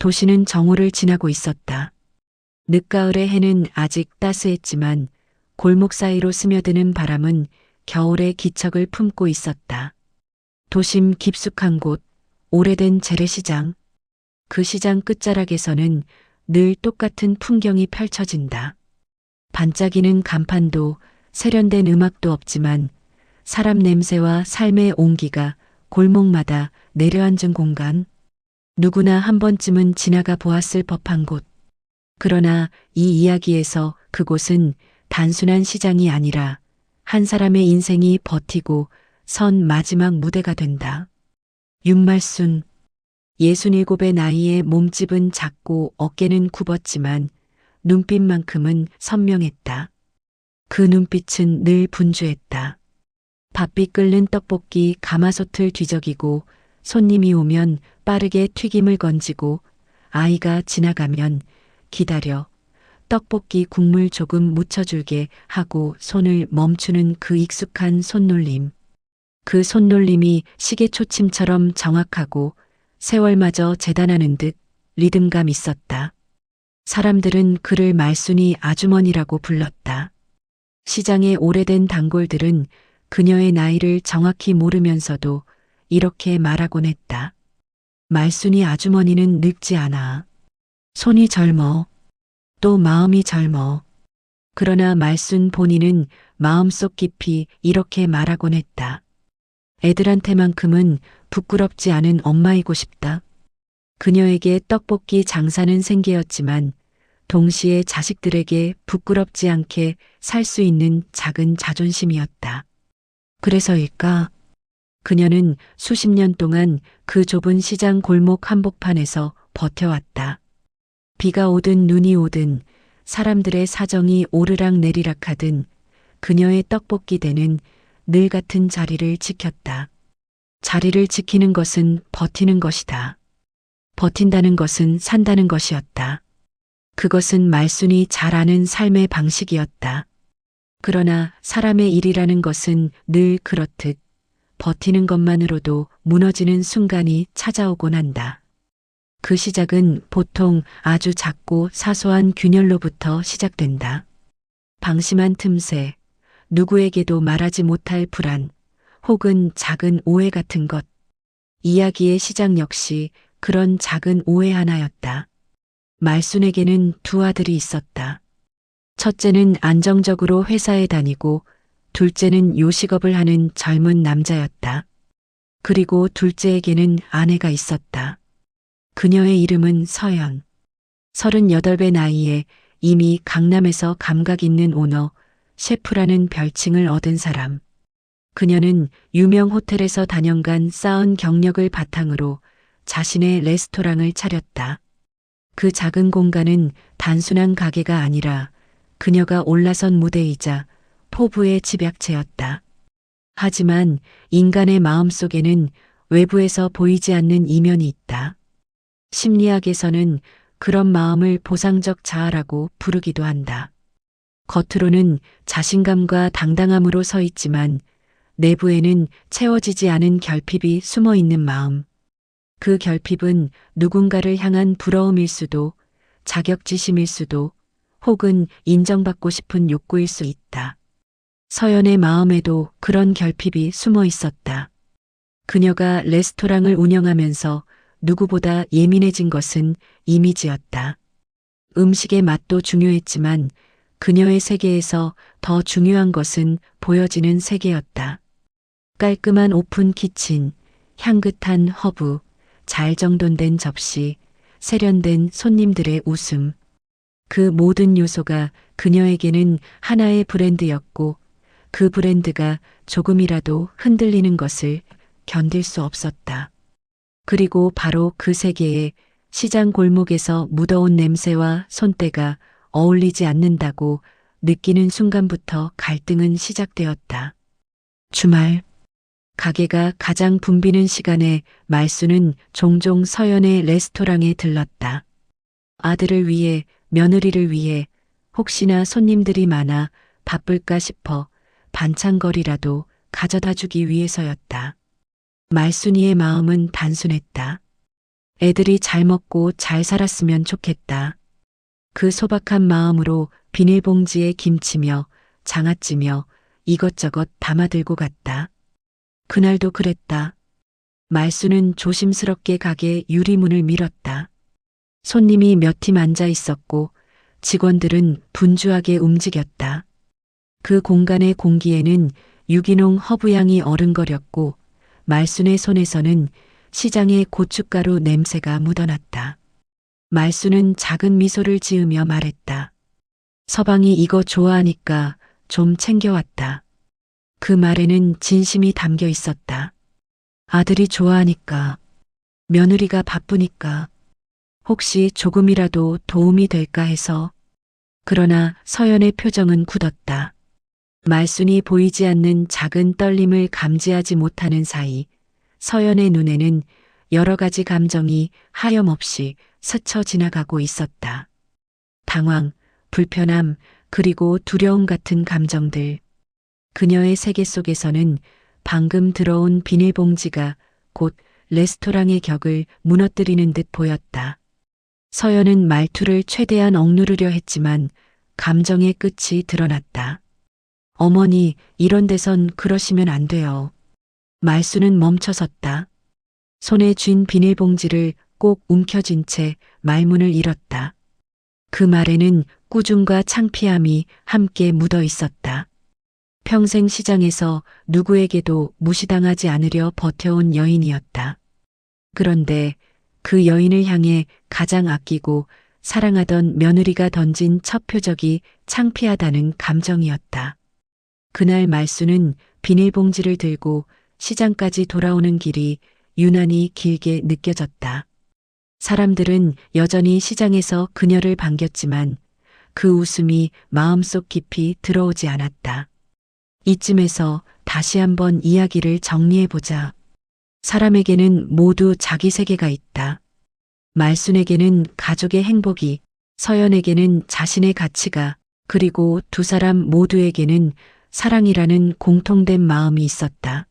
도시는 정오를 지나고 있었다. 늦가을의 해는 아직 따스했지만 골목 사이로 스며드는 바람은 겨울의 기척을 품고 있었다. 도심 깊숙한 곳, 오래된 재래시장. 그 시장 끝자락에서는 늘 똑같은 풍경이 펼쳐진다. 반짝이는 간판도 세련된 음악도 없지만 사람 냄새와 삶의 온기가 골목마다 내려앉은 공간. 누구나 한 번쯤은 지나가 보았을 법한 곳. 그러나 이 이야기에서 그곳은 단순한 시장이 아니라 한 사람의 인생이 버티고 선 마지막 무대가 된다. 윤말순. 67의 나이에 몸집은 작고 어깨는 굽었지만 눈빛만큼은 선명했다. 그 눈빛은 늘 분주했다. 바삐 끓는 떡볶이 가마솥을 뒤적이고 손님이 오면 빠르게 튀김을 건지고 아이가 지나가면 기다려 떡볶이 국물 조금 묻혀줄게 하고 손을 멈추는 그 익숙한 손놀림. 그 손놀림이 시계 초침처럼 정확하고 세월마저 재단하는 듯 리듬감 있었다. 사람들은 그를 말순이 아주머니라고 불렀다. 시장의 오래된 단골들은 그녀의 나이를 정확히 모르면서도 이렇게 말하곤 했다. 말순이 아주머니는 늙지 않아. 손이 젊어. 또 마음이 젊어. 그러나 말순 본인은 마음속 깊이 이렇게 말하곤 했다. 애들한테만큼은 부끄럽지 않은 엄마이고 싶다. 그녀에게 떡볶이 장사는 생계였지만 동시에 자식들에게 부끄럽지 않게 살 수 있는 작은 자존심이었다. 그래서일까? 그녀는 수십 년 동안 그 좁은 시장 골목 한복판에서 버텨왔다. 비가 오든 눈이 오든 사람들의 사정이 오르락 내리락 하든 그녀의 떡볶이 대는 늘 같은 자리를 지켰다. 자리를 지키는 것은 버티는 것이다. 버틴다는 것은 산다는 것이었다. 그것은 말순이 잘 아는 삶의 방식이었다. 그러나 사람의 일이라는 것은 늘 그렇듯 버티는 것만으로도 무너지는 순간이 찾아오곤 한다. 그 시작은 보통 아주 작고 사소한 균열로부터 시작된다. 방심한 틈새, 누구에게도 말하지 못할 불안, 혹은 작은 오해 같은 것. 이야기의 시작 역시 그런 작은 오해 하나였다. 말순에게는 두 아들이 있었다. 첫째는 안정적으로 회사에 다니고 둘째는 요식업을 하는 젊은 남자였다. 그리고 둘째에게는 아내가 있었다. 그녀의 이름은 서연. 38의 나이에 이미 강남에서 감각 있는 오너, 셰프라는 별칭을 얻은 사람. 그녀는 유명 호텔에서 다년간 쌓은 경력을 바탕으로 자신의 레스토랑을 차렸다. 그 작은 공간은 단순한 가게가 아니라 그녀가 올라선 무대이자 포부의 집약체였다. 하지만 인간의 마음속에는 외부에서 보이지 않는 이면이 있다. 심리학에서는 그런 마음을 보상적 자아라고 부르기도 한다. 겉으로는 자신감과 당당함으로 서 있지만 내부에는 채워지지 않은 결핍이 숨어 있는 마음. 그 결핍은 누군가를 향한 부러움일 수도, 자격지심일 수도, 혹은 인정받고 싶은 욕구일 수 있다. 서연의 마음에도 그런 결핍이 숨어 있었다. 그녀가 레스토랑을 운영하면서 누구보다 예민해진 것은 이미지였다. 음식의 맛도 중요했지만 그녀의 세계에서 더 중요한 것은 보여지는 세계였다. 깔끔한 오픈 키친, 향긋한 허브, 잘 정돈된 접시, 세련된 손님들의 웃음. 그 모든 요소가 그녀에게는 하나의 브랜드였고 그 브랜드가 조금이라도 흔들리는 것을 견딜 수 없었다. 그리고 바로 그 세계에 시장 골목에서 묻어온 냄새와 손때가 어울리지 않는다고 느끼는 순간부터 갈등은 시작되었다. 주말, 가게가 가장 붐비는 시간에 말순은 종종 서연의 레스토랑에 들렀다. 아들을 위해, 며느리를 위해, 혹시나 손님들이 많아 바쁠까 싶어 반찬거리라도 가져다 주기 위해서였다. 말순이의 마음은 단순했다. 애들이 잘 먹고 잘 살았으면 좋겠다. 그 소박한 마음으로 비닐봉지에 김치며 장아찌며 이것저것 담아들고 갔다. 그날도 그랬다. 말수는 조심스럽게 가게 유리문을 밀었다. 손님이 몇 팀 앉아 있었고 직원들은 분주하게 움직였다. 그 공간의 공기에는 유기농 허브향이 어른거렸고 말순의 손에서는 시장의 고춧가루 냄새가 묻어났다. 말순은 작은 미소를 지으며 말했다. 서방이 이거 좋아하니까 좀 챙겨왔다. 그 말에는 진심이 담겨 있었다. 아들이 좋아하니까, 며느리가 바쁘니까, 혹시 조금이라도 도움이 될까 해서. 그러나 서연의 표정은 굳었다. 말순이 보이지 않는 작은 떨림을 감지하지 못하는 사이 서연의 눈에는 여러 가지 감정이 하염없이 스쳐 지나가고 있었다. 당황, 불편함, 그리고 두려움 같은 감정들. 그녀의 세계 속에서는 방금 들어온 비닐봉지가 곧 레스토랑의 격을 무너뜨리는 듯 보였다. 서연은 말투를 최대한 억누르려 했지만 감정의 끝이 드러났다. 어머니, 이런 데선 그러시면 안 돼요. 말수는 멈춰섰다. 손에 쥔 비닐봉지를 꼭 움켜쥔 채 말문을 잃었다. 그 말에는 꾸중과 창피함이 함께 묻어 있었다. 평생 시장에서 누구에게도 무시당하지 않으려 버텨온 여인이었다. 그런데 그 여인을 향해 가장 아끼고 사랑하던 며느리가 던진 첫 표적이 창피하다는 감정이었다. 그날 말수는 비닐봉지를 들고 시장까지 돌아오는 길이 유난히 길게 느껴졌다. 사람들은 여전히 시장에서 그녀를 반겼지만 그 웃음이 마음속 깊이 들어오지 않았다. 이쯤에서 다시 한번 이야기를 정리해보자. 사람에게는 모두 자기 세계가 있다. 말순에게는 가족의 행복이, 서연에게는 자신의 가치가, 그리고 두 사람 모두에게는 사랑이라는 공통된 마음이 있었다.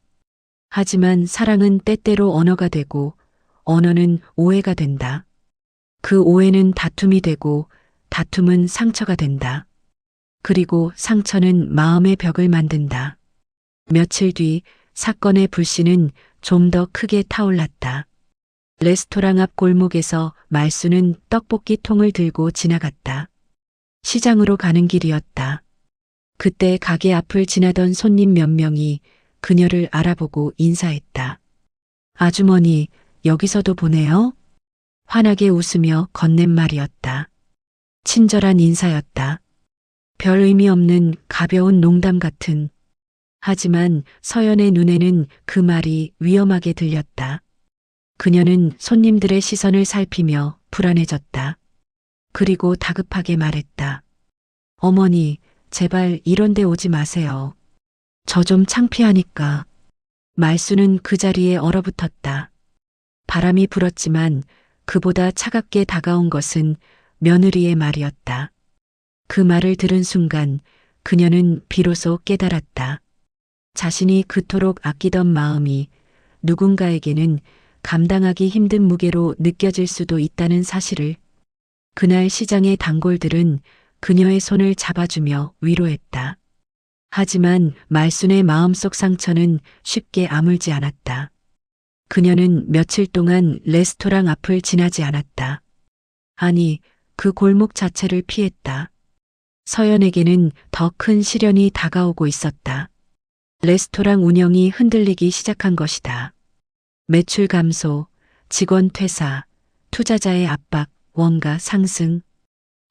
하지만 사랑은 때때로 언어가 되고 언어는 오해가 된다. 그 오해는 다툼이 되고 다툼은 상처가 된다. 그리고 상처는 마음의 벽을 만든다. 며칠 뒤 사건의 불씨는 좀 더 크게 타올랐다. 레스토랑 앞 골목에서 말수는 떡볶이 통을 들고 지나갔다. 시장으로 가는 길이었다. 그때 가게 앞을 지나던 손님 몇 명이 그녀를 알아보고 인사했다. 아주머니, 여기서도 보네요? 환하게 웃으며 건넨 말이었다. 친절한 인사였다. 별 의미 없는 가벼운 농담 같은. 하지만 서연의 눈에는 그 말이 위험하게 들렸다. 그녀는 손님들의 시선을 살피며 불안해졌다. 그리고 다급하게 말했다. 어머니, 제발 이런 데 오지 마세요. 저 좀 창피하니까. 말수는 그 자리에 얼어붙었다. 바람이 불었지만 그보다 차갑게 다가온 것은 며느리의 말이었다. 그 말을 들은 순간 그녀는 비로소 깨달았다. 자신이 그토록 아끼던 마음이 누군가에게는 감당하기 힘든 무게로 느껴질 수도 있다는 사실을. 그날 시장의 단골들은 그녀의 손을 잡아주며 위로했다. 하지만 말순의 마음속 상처는 쉽게 아물지 않았다. 그녀는 며칠 동안 레스토랑 앞을 지나지 않았다. 아니, 그 골목 자체를 피했다. 서연에게는 더 큰 시련이 다가오고 있었다. 레스토랑 운영이 흔들리기 시작한 것이다. 매출 감소, 직원 퇴사, 투자자의 압박, 원가 상승.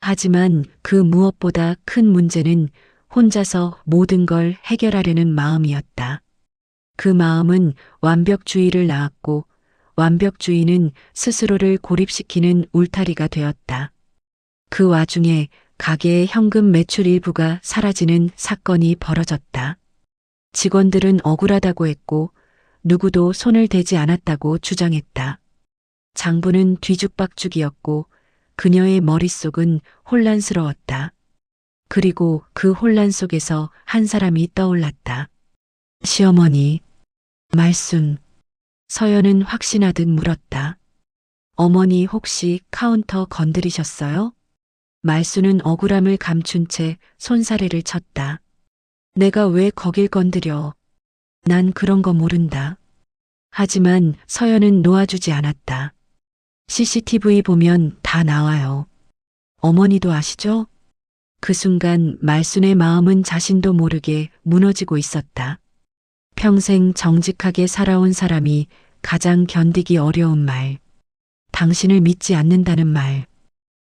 하지만 그 무엇보다 큰 문제는 혼자서 모든 걸 해결하려는 마음이었다. 그 마음은 완벽주의를 낳았고 완벽주의는 스스로를 고립시키는 울타리가 되었다. 그 와중에 가게의 현금 매출 일부가 사라지는 사건이 벌어졌다. 직원들은 억울하다고 했고 누구도 손을 대지 않았다고 주장했다. 장부는 뒤죽박죽이었고 그녀의 머릿속은 혼란스러웠다. 그리고 그 혼란 속에서 한 사람이 떠올랐다. 시어머니, 말순. 서연은 확신하듯 물었다. 어머니 혹시 카운터 건드리셨어요? 말수는 억울함을 감춘 채 손사래를 쳤다. 내가 왜 거길 건드려? 난 그런 거 모른다. 하지만 서연은 놓아주지 않았다. CCTV 보면 다 나와요. 어머니도 아시죠? 그 순간 말순의 마음은 자신도 모르게 무너지고 있었다. 평생 정직하게 살아온 사람이 가장 견디기 어려운 말. 당신을 믿지 않는다는 말.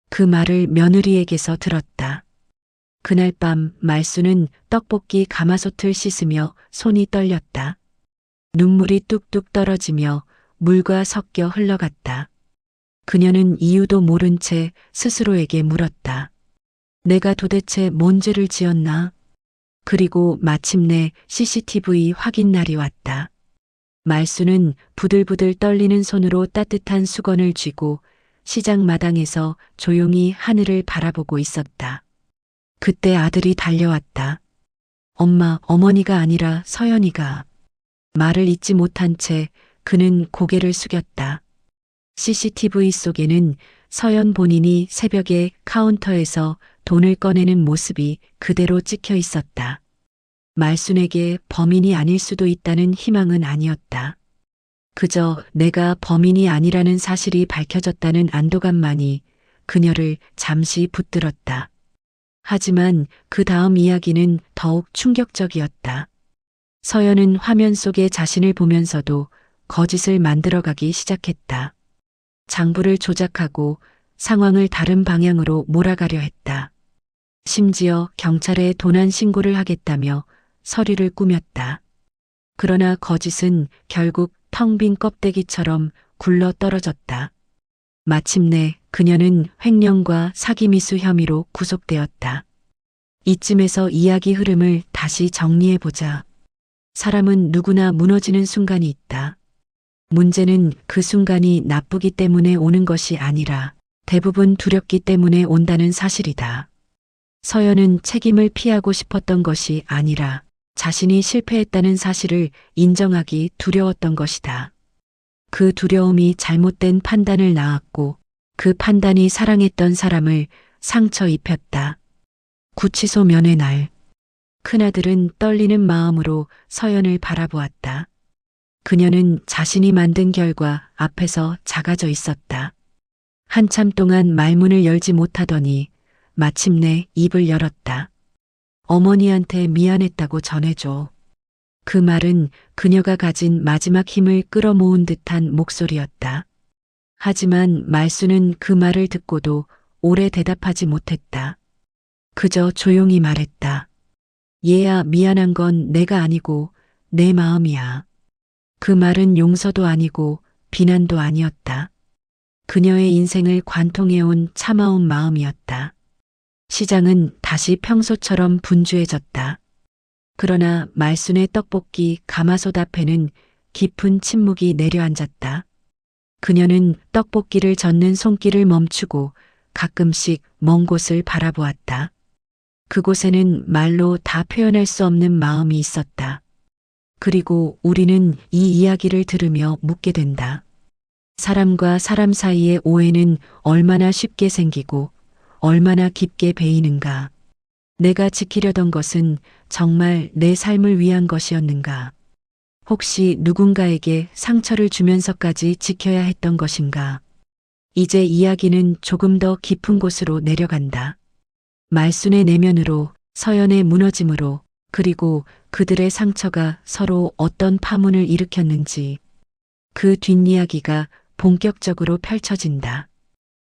그 말을 며느리에게서 들었다. 그날 밤 말수는 떡볶이 가마솥을 씻으며 손이 떨렸다. 눈물이 뚝뚝 떨어지며 물과 섞여 흘러갔다. 그녀는 이유도 모른 채 스스로에게 물었다. 내가 도대체 뭔 죄를 지었나? 그리고 마침내 CCTV 확인 날이 왔다. 말수는 부들부들 떨리는 손으로 따뜻한 수건을 쥐고 시장 마당에서 조용히 하늘을 바라보고 있었다. 그때 아들이 달려왔다. 엄마, 어머니가 아니라 서연이가. 말을 잇지 못한 채 그는 고개를 숙였다. CCTV 속에는 서연 본인이 새벽에 카운터에서 돈을 꺼내는 모습이 그대로 찍혀 있었다. 말순에게 범인이 아닐 수도 있다는 희망은 아니었다. 그저 내가 범인이 아니라는 사실이 밝혀졌다는 안도감만이 그녀를 잠시 붙들었다. 하지만 그 다음 이야기는 더욱 충격적이었다. 서연은 화면 속의 자신을 보면서도 거짓을 만들어가기 시작했다. 장부를 조작하고 상황을 다른 방향으로 몰아가려 했다. 심지어 경찰에 도난 신고를 하겠다며 서류를 꾸몄다. 그러나 거짓은 결국 텅 빈 껍데기처럼 굴러 떨어졌다. 마침내 그녀는 횡령과 사기미수 혐의로 구속되었다. 이쯤에서 이야기 흐름을 다시 정리해보자. 사람은 누구나 무너지는 순간이 있다. 문제는 그 순간이 나쁘기 때문에 오는 것이 아니라 대부분 두렵기 때문에 온다는 사실이다. 서연은 책임을 피하고 싶었던 것이 아니라 자신이 실패했다는 사실을 인정하기 두려웠던 것이다. 그 두려움이 잘못된 판단을 낳았고 그 판단이 사랑했던 사람을 상처 입혔다. 구치소 면회 날. 큰아들은 떨리는 마음으로 서연을 바라보았다. 그녀는 자신이 만든 결과 앞에서 작아져 있었다. 한참 동안 말문을 열지 못하더니 마침내 입을 열었다. 어머니한테 미안했다고 전해줘. 그 말은 그녀가 가진 마지막 힘을 끌어모은 듯한 목소리였다. 하지만 말수는 그 말을 듣고도 오래 대답하지 못했다. 그저 조용히 말했다. 얘야, 미안한 건 내가 아니고 내 마음이야. 그 말은 용서도 아니고 비난도 아니었다. 그녀의 인생을 관통해온 참아온 마음이었다. 시장은 다시 평소처럼 분주해졌다. 그러나 말순의 떡볶이 가마솥 앞에는 깊은 침묵이 내려앉았다. 그녀는 떡볶이를 젓는 손길을 멈추고 가끔씩 먼 곳을 바라보았다. 그곳에는 말로 다 표현할 수 없는 마음이 있었다. 그리고 우리는 이 이야기를 들으며 묻게 된다. 사람과 사람 사이의 오해는 얼마나 쉽게 생기고 얼마나 깊게 배이는가. 내가 지키려던 것은 정말 내 삶을 위한 것이었는가. 혹시 누군가에게 상처를 주면서까지 지켜야 했던 것인가. 이제 이야기는 조금 더 깊은 곳으로 내려간다. 말순의 내면으로, 서연의 무너짐으로, 그리고 그들의 상처가 서로 어떤 파문을 일으켰는지 그 뒷이야기가 본격적으로 펼쳐진다.